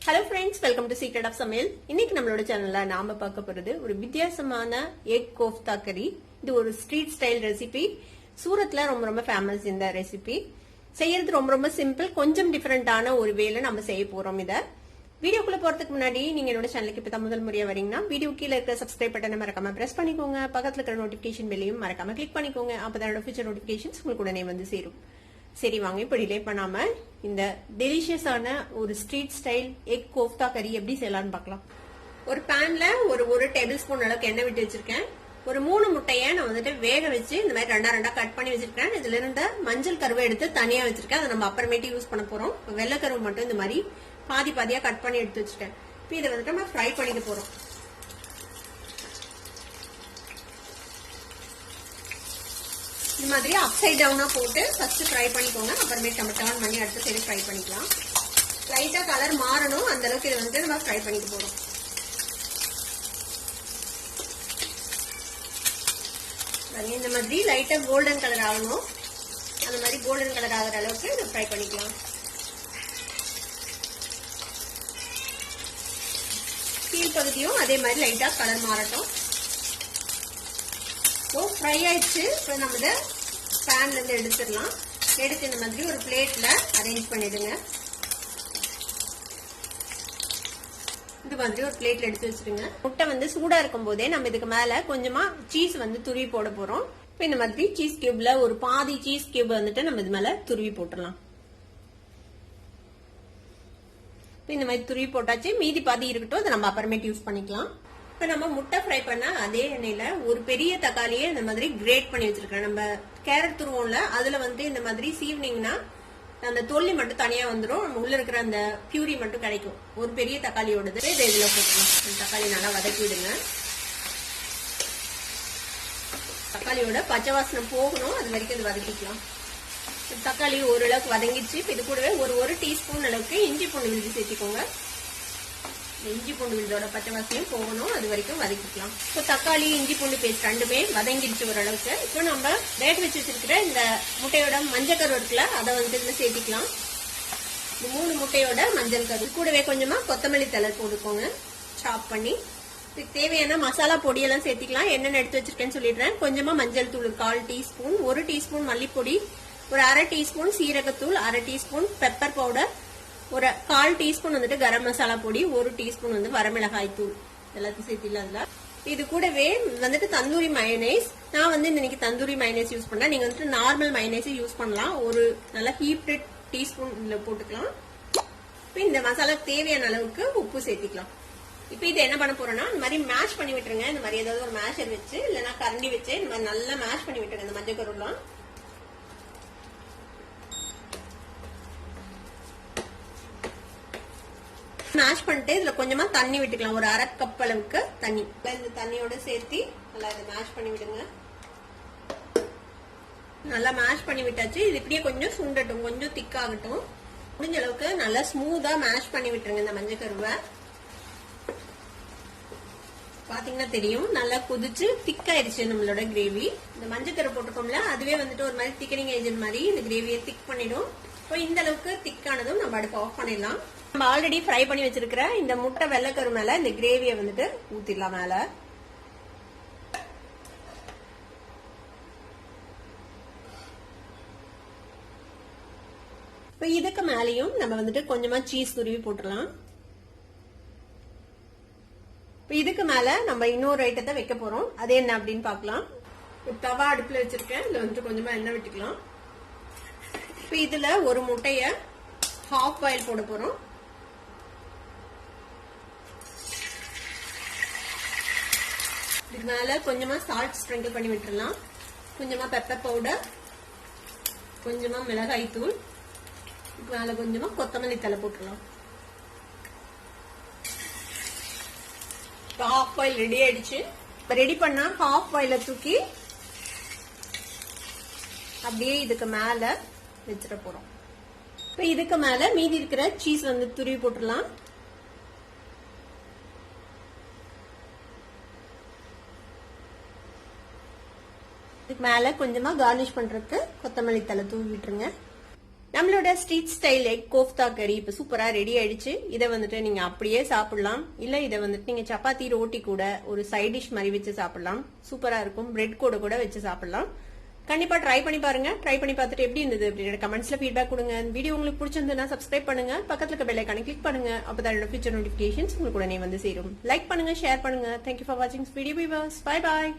Hello friends, welcome to secret of சமையல். இன்னைக்கு நம்மளோட சேனல்ல நாம பார்க்க போறது ஒரு வித்தியாசமான எக் கோஃப்தா கறி. இது ஒரு ஸ்ட்ரீட் ஸ்டைல் ரெசிபி. சூரத்ல ரொம்ப ஃபேமஸ் இந்த ரெசிபி. செய்யறது ரொம்ப சிம்பிள். கொஞ்சம் டிஃபரெண்டான ஒரு வேலை நம்ம செய்ய போறோம். இத வீடியோக்குள்ள போறதுக்கு முன்னாடி நீங்க என்னோட சேனலுக்கு இப்ப முதல் முறையா வரீங்கன்னா வீடியோ கீழே இருக்கிற சப்ஸ்கிரைப் பட்டனை மறக்காம பிரஸ் பண்ணிக்கோங்க. பக்கத்துல இருக்கிற நோட்டிபிகேஷன் பெல்லையும் மறக்காம கிளிக் பண்ணிக்கோங்க. அப்பதான் ஃபியூச்சர் நோட்டிபிகேஷன்ஸ் உங்களுக்கு உடனே வந்து சேரும். சரி வாங்க, இப்ப டிலே பண்ணாம இந்த டெலிஷியஸான ஒரு ஸ்ட்ரீட் ஸ்டைல் எக் கோஃப்தா கறி எப்படி செய்யலாம்னு பார்க்கலாம். ஒரு பேன்ல ஒரு டேபிள் ஸ்பூன் அளவுக்கு எண்ணெய் விட்டு வச்சிருக்கேன். ஒரு 3 முட்டையை நான் வேக வச்சு இந்த மாதிரி ரெண்டா கட் பண்ணி வச்சிருக்கேன். இதுல இருந்த மஞ்சள் கருவை எடுத்து தனியா வச்சிருக்கேன். அதை நம்ம அப்புறமேட்டு யூஸ் பண்ண போறோம். வெள்ளை கருவு மட்டும் இந்த மாதிரி பாதியா கட் பண்ணி எடுத்து வச்சிருக்கேன். இப்போ இதை நம்ம ஃப்ரை பண்ணிக்க போறோம். இந்த மாதிரி அப்சைட் டவுனா போட்டு ஃபர்ஸ்ட் ஃப்ரை பண்ணிக்கோங்க. அப்புறமேட்டு நம்ம டர்ன் பண்ணி அடுத்த சைடு ஃப்ரை பண்ணிக்கலாம். லைட்டா கலர் மாறணும், அந்த அளவுக்கு இதை நம்ம ஃப்ரை பண்ணிக்க போறோம். இந்த மாதிரி லைட்டா கோல்டன் கலர் ஆகணும். அந்த மாதிரி கோல்டன் கலர் ஆகிற அளவுக்கு இதை ஃப்ரை பண்ணிக்கலாம். கீழ் பகுதியும் அதே மாதிரி லைட்டா கலர் மாறட்டும். ஃப்ரை ஆயிடுச்சு. இப்போ நம்ம இதை பேன்ல இருந்து எடுத்துடலாம். எடுத்து இந்த மாதிரி ஒரு பிளேட்ல அரேஞ்ச் பண்ணிடுங்க. இந்த மாதிரி ஒரு பிளேட்ல எடுத்து வச்சிருங்க. முட்டை சூடா இருக்கும் போதே நம்ம இதுக்கு மேல கொஞ்சமா சீஸ் துருவி போட போறோம். இப்போ இந்த மாதிரி சீஸ் கியூப்ல ஒரு பாதி சீஸ் கியூப் நம்ம இது மேல துருவி போட்டுடலாம். இந்த மாதிரி துருவி போட்டாச்சு. மீதி பாதி இருக்கட்டும், அதை நம்ம அப்புறமேட்டு யூஸ் பண்ணிக்கலாம். இப்ப நம்ம முட்டை ஃப்ரை பண்ண அதே எண்ணெயில ஒரு பெரிய தக்காளியை இந்த மாதிரி கிரேட் பண்ணி வச்சிருக்கேன். நம்ம கேரட் துருவோம்ல, அதுல இந்த மாதிரி சீவனிங்னா அந்த தொல்லி மட்டும் தனியா வந்துடும். நம்ம உள்ள இருக்கிற அந்த பியூரி மட்டும் கிடைக்கும். ஒரு பெரிய தக்காளியோடது இதை இதுல போட்டுக்கலாம். தக்காளி நல்லா வதக்கி விடுங்க. தக்காளியோட பச்சை வாசனை போகணும், அது வரைக்கும் இது வதக்கிக்கலாம். தக்காளி ஓரளவுக்கு வதங்கிடுச்சு. இது கூடவே ஒரு டீஸ்பூன் அளவுக்கு இஞ்சி பூண்டு விழுது சேர்த்திக்கோங்க. இஞ்சி பூண்டு விழுதோட பச்சை வாசனையும் போகணும், அது வரைக்கும் வதக்கிக்கலாம். இப்போ தக்காளி இஞ்சி பூண்டு பேஸ்ட் ரெண்டுமே வதங்கிடுச்சு ஓரளவுக்கு. இப்போ நம்ம வேக வச்சு வச்சிருக்கிற இந்த முட்டையோட மஞ்சள் கரு இருக்குல்ல, அதை இதுல சேர்த்திக்கலாம். 3 முட்டையோட மஞ்சள் கரு கூடவே கொஞ்சமா கொத்தமல்லி தழை போட்டுக்கோங்க, சாப் பண்ணி. இதுக்கு தேவையான மசாலா பொடியெல்லாம் சேர்த்திக்கலாம். என்னென்ன எடுத்து வச்சிருக்கேன்னு சொல்லிடுறேன். கொஞ்சமா மஞ்சள் தூள் 1/4 டீஸ்பூன், 1 டீஸ்பூன் மல்லிப்பொடி, ஒரு 1/2 டீஸ்பூன் சீரகத்தூள், 1/2 டீஸ்பூன் பெப்பர் பவுடர், ஒரு 1/4 டீஸ்பூன் கரம் மசாலா பொடி, 1 டீஸ்பூன் வரமிளகாய் தூள், எல்லாத்தையும் சேர்த்திடலாம். அதுல இது கூடவே தந்தூரி மயோனைஸ். நான் இன்னைக்கு தந்தூரி மயோனைஸ் யூஸ் பண்றேன். நீங்க நார்மல் மயோனைஸ் யூஸ் பண்ணலாம். ஒரு நல்ல ஹீப்டட் டீஸ்பூன் இதுல போட்டுக்கலாம். இப்ப இந்த மசாலா தேவையான அளவுக்கு உப்பு சேர்த்திக்கலாம். இப்ப இது என்ன பண்ண போறோம்னா, இந்த மாதிரி மேஷ் பண்ணி விட்டுருங்க. இந்த மாதிரி ஏதாவது ஒரு மேஷர் வச்சு இல்லைன்னா கரண்டி வச்சு இந்த மாதிரி நல்லா மேஷ் பண்ணி விட்டுருங்க. இந்த மஞ்சள் கருலாம் மேஷ் பண்ணிட்டு இதுல கொஞ்சமா தண்ணி விட்டுக்கலாம். ஒரு 1/2 கப் அளவுக்கு தண்ணி இந்த தண்ணியோட சேர்த்து நல்லா இதை மேஷ் பண்ணி விடுங்க. நல்லா மேஷ் பண்ணி விட்டாச்சு. இது இப்படியே கொஞ்சம் சுண்டட்டும், கொஞ்சம் திக்காகட்டும். முடிஞ்ச அளவுக்கு நல்லா ஸ்மூத்தா மேஷ் பண்ணி விட்டுருங்க. இந்த மஞ்சள் கருவை பாத்தீங்கன்னா தெரியும், நல்லா கொதிச்சு திக்காயிருச்சு நம்மளோட கிரேவி. இந்த மஞ்சள் கரு போட்டுக்கோம்ல, அதுவே ஒரு மாதிரி திக்கனிங் ஏஜென்ட் மாதிரி இந்த கிரேவியை திக் பண்ணிடும். இப்போ இந்த அளவுக்கு திக்கானதும் நம்ம அடுப்பு ஆஃப் பண்ணிடலாம். நம்ம ஆல்ரெடி ஃப்ரை பண்ணி வச்சிருக்கிற இந்த முட்டை வெள்ளைக்கரு மேல இந்த கிரேவியை ஊத்திடலாம் மேல. இப்ப இதுக்கு மேலேயும் நம்ம கொஞ்சமா சீஸ் துருவி போட்டுடலாம். இப்ப இதுக்கு மேல நம்ம இன்னொரு ஐட்டத்தை வைக்க போறோம். அது என்ன அப்படின்னு பாக்கலாம். தவா அடுப்புல வச்சிருக்கேன். இதுல கொஞ்சமா எண்ணெய் விட்டுக்கலாம். இப்ப இதுல ஒரு முட்டைய ஹாஃப் பாயில் போட போறோம். இதுக்கு மேல கொஞ்சமா சால்ட் ஸ்ப்ரிங்கிள் பண்ணி விட்டுறலாம். கொஞ்சமா பெப்பர் பவுடர், கொஞ்சமா மிளகாய் தூள், இதுக்கு மேல கொஞ்சமா கொத்தமல்லி தழை போட்டுடலாம். ஹாஃப் பாயில் ரெடி ஆயிடுச்சு. ரெடி பண்ணா ஹாஃப் பாயில தூக்கி அப்படியே இதுக்கு மேல வச்சிட போறோம். இப்ப இதுக்கு மேல மீதி இருக்கிற சீஸ் துருவி போட்டுடலாம். இதுக்கு மேல கொஞ்சமா கார்னிஷ் பண்றதுக்கு கொத்தமல்லி தழை தூவி விட்டுருங்க. நம்மளோட ஸ்ட்ரீட் ஸ்டைல் எக் கோஃப்தா கறி இப்ப சூப்பரா ரெடி ஆயிடுச்சு. இதை வந்துட்டு நீங்க அப்படியே சாப்பிடலாம், இல்ல இதை வந்துட்டு நீங்க சப்பாத்தி ரோட்டி கூட ஒரு சைட் டிஷ் மாதிரி வச்சு சாப்பிடலாம். சூப்பரா இருக்கும். பிரெட் கூட கூட வச்சு சாப்பிடலாம். கண்டிப்பா ட்ரை பண்ணி பாருங்க. ட்ரை பண்ணி பார்த்துட்டு எப்படி இருந்தது அப்படின்ற கமெண்ட்ஸ்ல ஃபீட்பேக் கொடுங்க. வீடியோ உங்களுக்கு பிடிச்சிருந்ததுன்னா சப்ஸ்கிரைப் பண்ணுங்க, பக்கத்துல இருக்க பெல் ஐகானை கிளிக் பண்ணுங்க. அப்பதான் என்னோட ஃபியூச்சர் நோட்டிபிகேஷன்ஸ் உங்களுக்கு உடனே வந்து சேரும். லைக் பண்ணுங்க, ஷேர் பண்ணுங்க. தேங்க்யூ ஃபார் வாட்சிங் வீடியோ. Bye bye.